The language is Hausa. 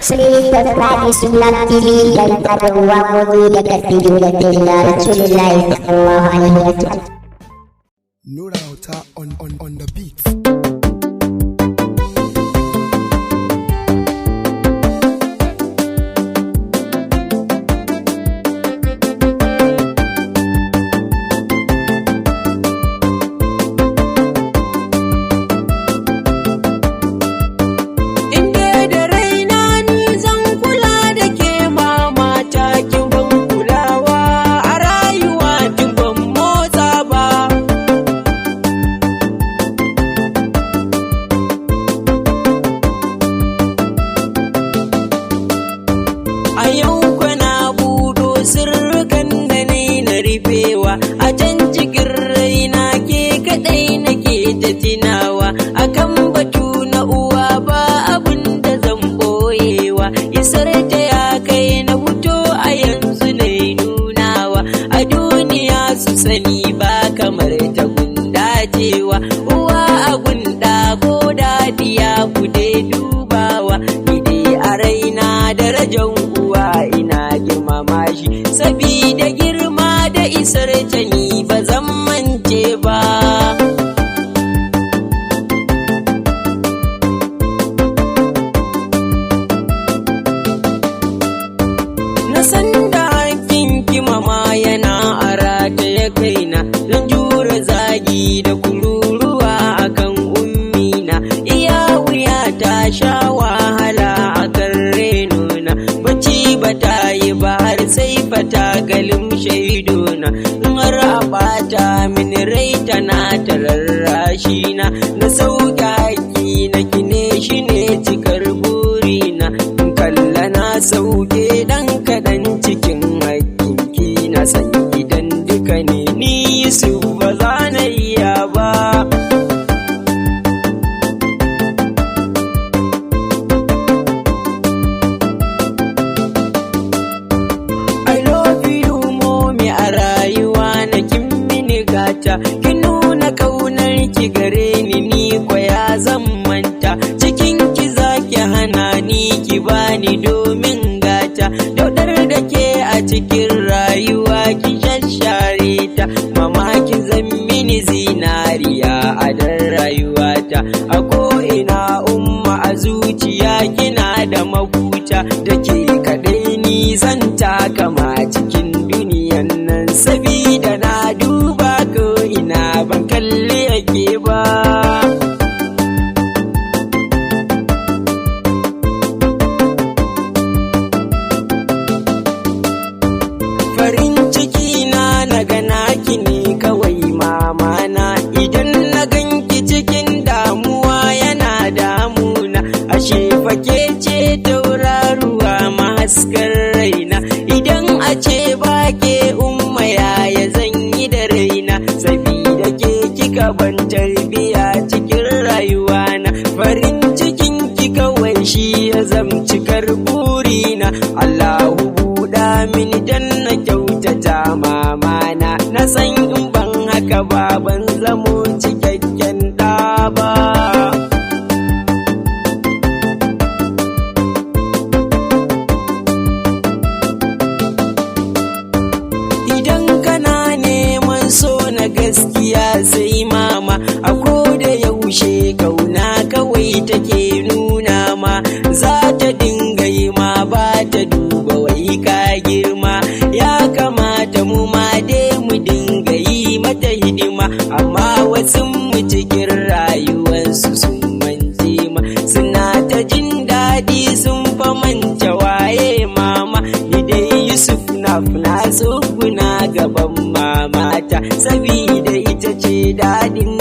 سليت الثاني سلمته ينتبه ومضي كثيرة إلى رسول الله صلى الله عليه وسلم. Nurauta on the beats. A yau kuna budo sirrukan da na rufewa, a can cikin raina ke kaɗai nake ta tunawa, akan batu na uwa ba abin da zan boyewa, isar ta ya kai na fito a yanzu na nunawa, a duniya su sani ba kamar ta gunda cewa, uwa a gunda ko dadiya ku dai dubawa, ni dai a raina darajan ina girmama shi, sabida girma da isar ta ni ba zan mance ba. Na san da hakkin kimama yana a rataye kaina, zan jure zagi da kururuwa akan ummina, iya wuya ta sha wahala akan renona, ba ta yi ba har sai fata galim shaidona, in har a bata min rai tana ta rarrashi na sauka haƙi na gine shi ne cikar burina, in kalla na sauke dan kaɗan cikin haƙinki na san idan duka ne ni su ba za na iya ba. Ki nuna kaunar ki gare ni ko ya zan manta, cikin ki zaki hana ni ki bani domin gata, daudar da ke a cikin rayuwa ki shashare ta, mama ki zan mini zinariya a dan rayuwata, a ko ina umma a zuciya kina da mabuta, da ke kaɗai ni zan takama cikin duniyan nan, sabida na duba ko ina ban kalli yake ba. Farin ciki na gana ki ne kawai mama na, idan na ganki cikin damuwa yana damuna, ashe fake ce tauraruwa mahaskar raina, idan a ce ba ke umma yaya zan yi da raina, sabida ke kika ban tarbiya cikin rayuwa na, farin cikin ki kawai shi ya zamcikar burina, Allahu buɗa mini dan na kyautata mamana, na san in ban haka ba ban zamo cikakken ɗa ba. Gaskiya sai mama, a koda yaushe kauna kawai take nuna ma, za ta dinga yi ma ba ta duba wai ka girma, ya kamata mu ma dai mu dinga yi mata hidima, amma wasu mu cikin rayuwarsu sun mance ma, suna ta jin daɗi sun fa manta waye mama, ni dai Yusuf na tsuguna gaban mamata, sabida ita ce daɗin